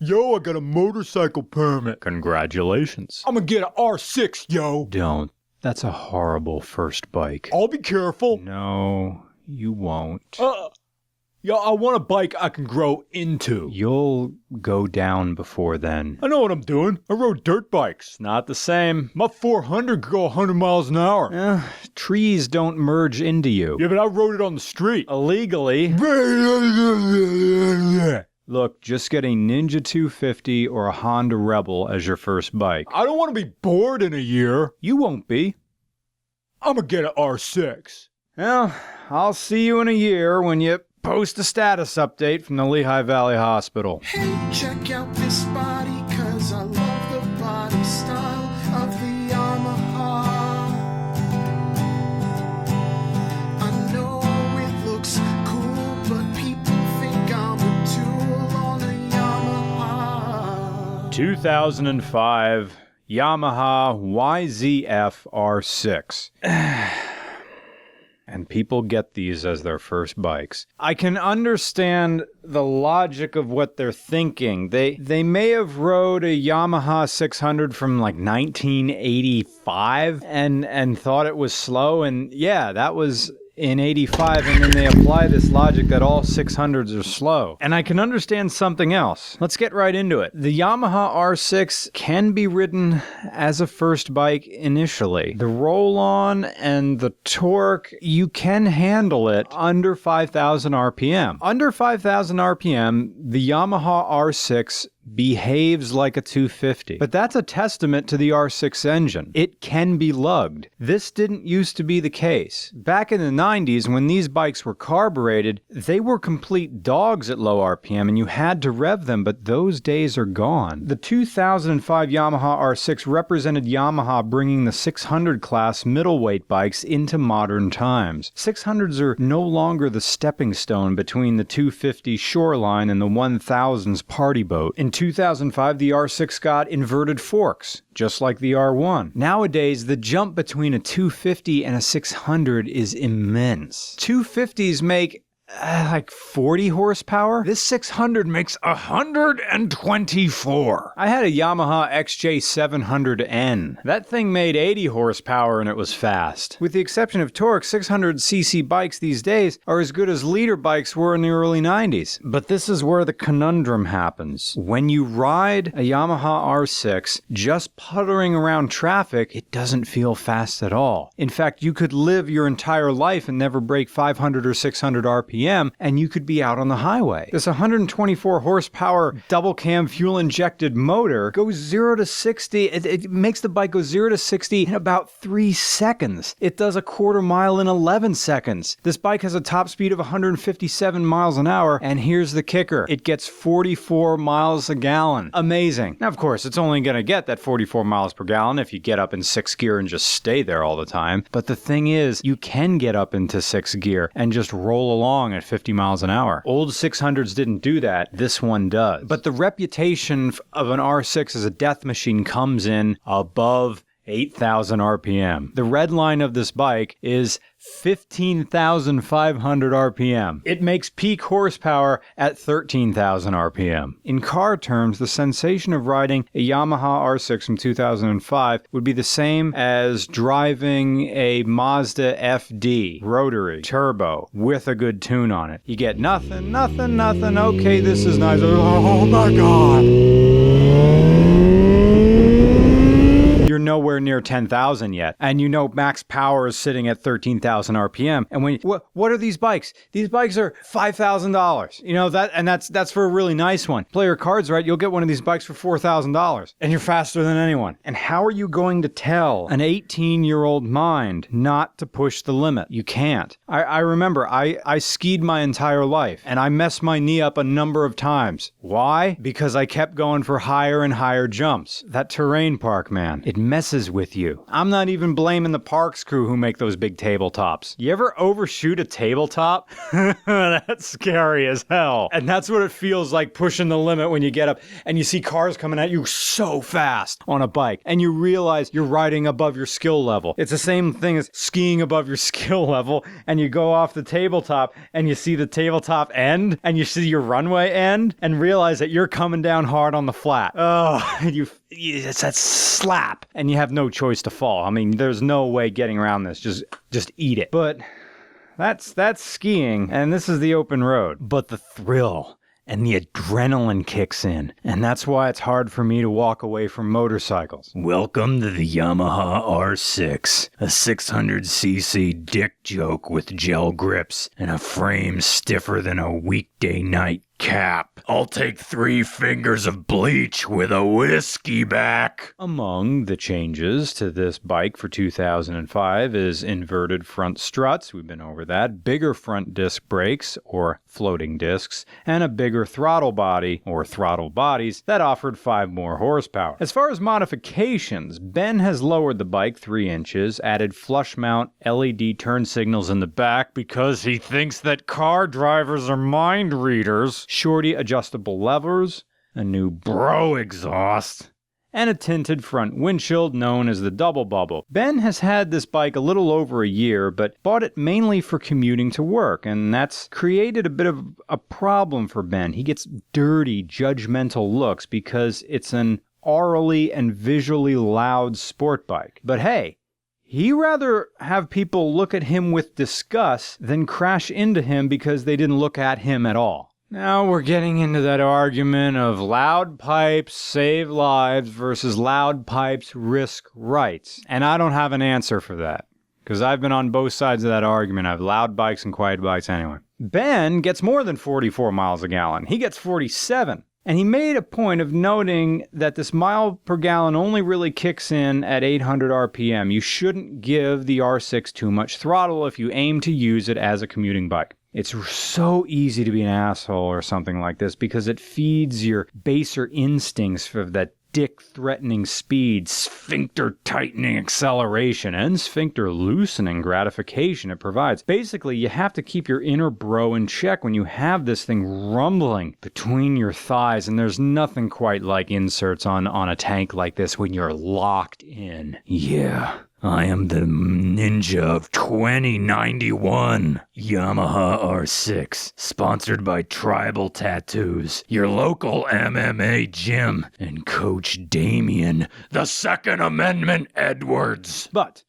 Yo, I got a motorcycle permit. Congratulations. I'm gonna get an R6, yo. Don't. That's a horrible first bike. I'll be careful. No, you won't. Yo, I want a bike I can grow into. You'll go down before then. I know what I'm doing. I rode dirt bikes. It's not the same. My 400 could go 100 miles an hour. Trees don't merge into you. Yeah, but I rode it on the street. Illegally. Look, just get a Ninja 250 or a Honda Rebel as your first bike. I don't want to be bored in a year. You won't be. I'm gonna get an R6. Well, I'll see you in a year when you post a status update from the Lehigh Valley Hospital. Hey, check out this body, cause I love the body style of the Yamaha. I know it looks cool, but people think I'm a tool on a Yamaha. 2005 Yamaha YZF-R6. And people get these as their first bikes. I can understand the logic of what they're thinking. They may have rode a Yamaha 600 from like 1985 and thought it was slow, and yeah, that was in 85, and then they apply this logic that all 600s are slow. And I can understand something else. Let's get right into it. The Yamaha R6 can be ridden as a first bike initially. The roll-on and the torque, you can handle it under 5,000 RPM. Under 5,000 RPM, the Yamaha R6 behaves like a 250. But that's a testament to the R6 engine. It can be lugged. This didn't used to be the case. Back in the 90s, when these bikes were carbureted, they were complete dogs at low RPM and you had to rev them, but those days are gone. The 2005 Yamaha R6 represented Yamaha bringing the 600 class middleweight bikes into modern times. 600s are no longer the stepping stone between the 250 shoreline and the 1000s party boat. In 2005, the R6 got inverted forks, just like the R1. Nowadays, the jump between a 250 and a 600 is immense. 250s make like 40 horsepower. This 600 makes 124. I had a Yamaha XJ700N. That thing made 80 horsepower and it was fast. With the exception of torque, 600cc bikes these days are as good as liter bikes were in the early 90s. But this is where the conundrum happens. When you ride a Yamaha R6, just puttering around traffic, it doesn't feel fast at all. In fact, you could live your entire life and never break 500 or 600 RPM, and you could be out on the highway. This 124 horsepower double cam fuel injected motor goes 0 to 60. It makes the bike go 0 to 60 in about 3 seconds. It does a quarter mile in 11 seconds. This bike has a top speed of 157 miles an hour, and here's the kicker. It gets 44 miles a gallon. Amazing. Now, of course, it's only going to get that 44 miles per gallon if you get up in 6th gear and just stay there all the time. But the thing is, you can get up into 6th gear and just roll along at 50 miles an hour. Old 600s didn't do that. This one does. But the reputation of an R6 as a death machine comes in above 8,000 RPM. The red line of this bike is 15,500 RPM. It makes peak horsepower at 13,000 RPM. In car terms, the sensation of riding a Yamaha R6 from 2005 would be the same as driving a Mazda FD, rotary, turbo, with a good tune on it. You get nothing, okay, this is nice, oh my god! You're nowhere near 10,000 yet, and you know max power is sitting at 13,000 RPM. And when what are these bikes? These bikes are $5,000. You know that's for a really nice one. Play your cards right, you'll get one of these bikes for $4,000, and you're faster than anyone. And how are you going to tell an 18-year-old mind not to push the limit? You can't. I remember I skied my entire life, and I messed my knee up a number of times. Why? Because I kept going for higher and higher jumps. That terrain park, man, it messes with with you. I'm not even blaming the parks crew who make those big tabletops. You ever overshoot a tabletop? That's scary as hell. And that's what it feels like pushing the limit when you get up and you see cars coming at you so fast on a bike and you realize you're riding above your skill level. It's the same thing as skiing above your skill level, and you go off the tabletop and you see the tabletop end and you see your runway end and realize that you're coming down hard on the flat. Oh, it's that slap and you have no choice to fall. I mean, there's no way getting around this. Just eat it. But that's skiing, and this is the open road. But the thrill and the adrenaline kicks in, and that's why it's hard for me to walk away from motorcycles. Welcome to the Yamaha R6, a 600cc dick joke with gel grips and a frame stiffer than a weekday night cap. I'll take 3 fingers of bleach with a whiskey back. Among the changes to this bike for 2005 is inverted front struts, we've been over that, bigger front disc brakes, or floating discs, and a bigger throttle body, or throttle bodies, that offered 5 more horsepower. As far as modifications, Ben has lowered the bike 3 inches, added flush mount LED turn signals in the back because he thinks that car drivers are mind readers, shorty adjustable levers, a new bro exhaust, and a tinted front windshield known as the double bubble. Ben has had this bike a little over a year, but bought it mainly for commuting to work, and that's created a bit of a problem for Ben. He gets dirty, judgmental looks because it's an aurally and visually loud sport bike. But hey, he'd rather have people look at him with disgust than crash into him because they didn't look at him at all. Now we're getting into that argument of loud pipes save lives versus loud pipes risk rights. And I don't have an answer for that, because I've been on both sides of that argument. I have loud bikes and quiet bikes anyway. Ben gets more than 44 miles a gallon. He gets 47. And he made a point of noting that this mile per gallon only really kicks in at 800 RPM. You shouldn't give the R6 too much throttle if you aim to use it as a commuting bike. It's so easy to be an asshole or something like this because it feeds your baser instincts for that dick-threatening speed, sphincter-tightening acceleration, and sphincter-loosening gratification it provides. Basically, you have to keep your inner bro in check when you have this thing rumbling between your thighs, and there's nothing quite like inserts on a tank like this when you're locked in. Yeah. I am the ninja of 2091. Yamaha R6, sponsored by Tribal Tattoos, your local MMA gym, and Coach Damien, the Second Amendment Edwards. But,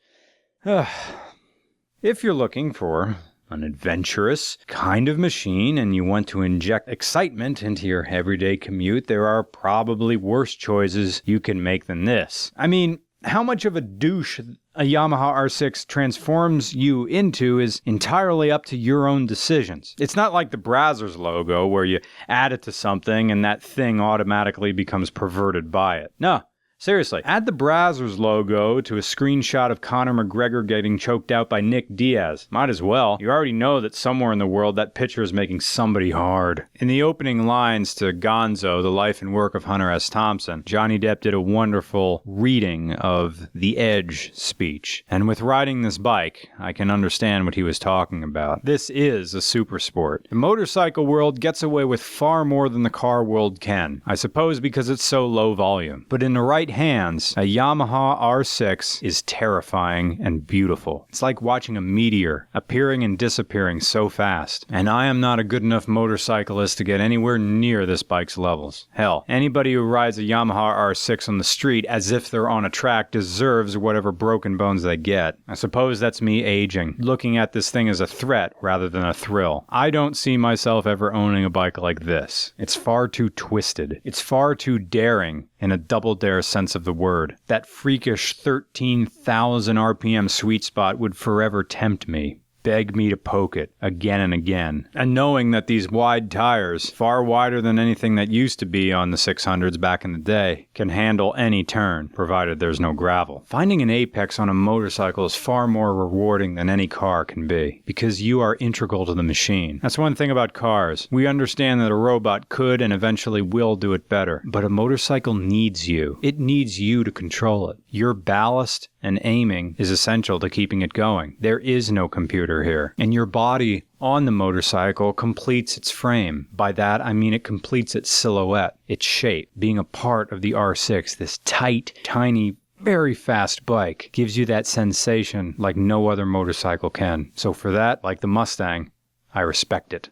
if you're looking for an adventurous kind of machine and you want to inject excitement into your everyday commute, there are probably worse choices you can make than this. I mean, how much of a douche a Yamaha R6 transforms you into is entirely up to your own decisions. It's not like the Brazzers logo where you add it to something and that thing automatically becomes perverted by it. No. Seriously, add the Brazzers logo to a screenshot of Conor McGregor getting choked out by Nick Diaz. Might as well. You already know that somewhere in the world that picture is making somebody hard. In the opening lines to Gonzo, the life and work of Hunter S. Thompson, Johnny Depp did a wonderful reading of the Edge speech. And with riding this bike, I can understand what he was talking about. This is a super sport. The motorcycle world gets away with far more than the car world can. I suppose because it's so low volume. But in the right hands, a Yamaha R6 is terrifying and beautiful. It's like watching a meteor appearing and disappearing so fast. And I am not a good enough motorcyclist to get anywhere near this bike's levels. Hell, anybody who rides a Yamaha R6 on the street as if they're on a track deserves whatever broken bones they get. I suppose that's me aging, looking at this thing as a threat rather than a thrill. I don't see myself ever owning a bike like this. It's far too twisted. It's far too daring in a double dare sense of the word. That freakish 13,000 RPM sweet spot would forever tempt me, beg me to poke it again and again. And knowing that these wide tires, far wider than anything that used to be on the 600s back in the day, can handle any turn, provided there's no gravel. Finding an apex on a motorcycle is far more rewarding than any car can be, because you are integral to the machine. That's one thing about cars. We understand that a robot could and eventually will do it better, but a motorcycle needs you. It needs you to control it. Your ballast and aiming is essential to keeping it going. There is no computer here. And your body on the motorcycle completes its frame. By that, I mean it completes its silhouette, its shape. Being a part of the R6, this tight, tiny, very fast bike, gives you that sensation like no other motorcycle can. So for that, like the Mustang, I respect it.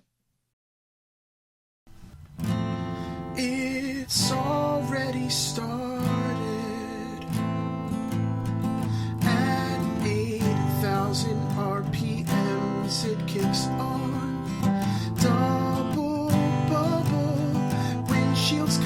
It's already started at 8,000 RPMs. It kicks on double bubble, windshields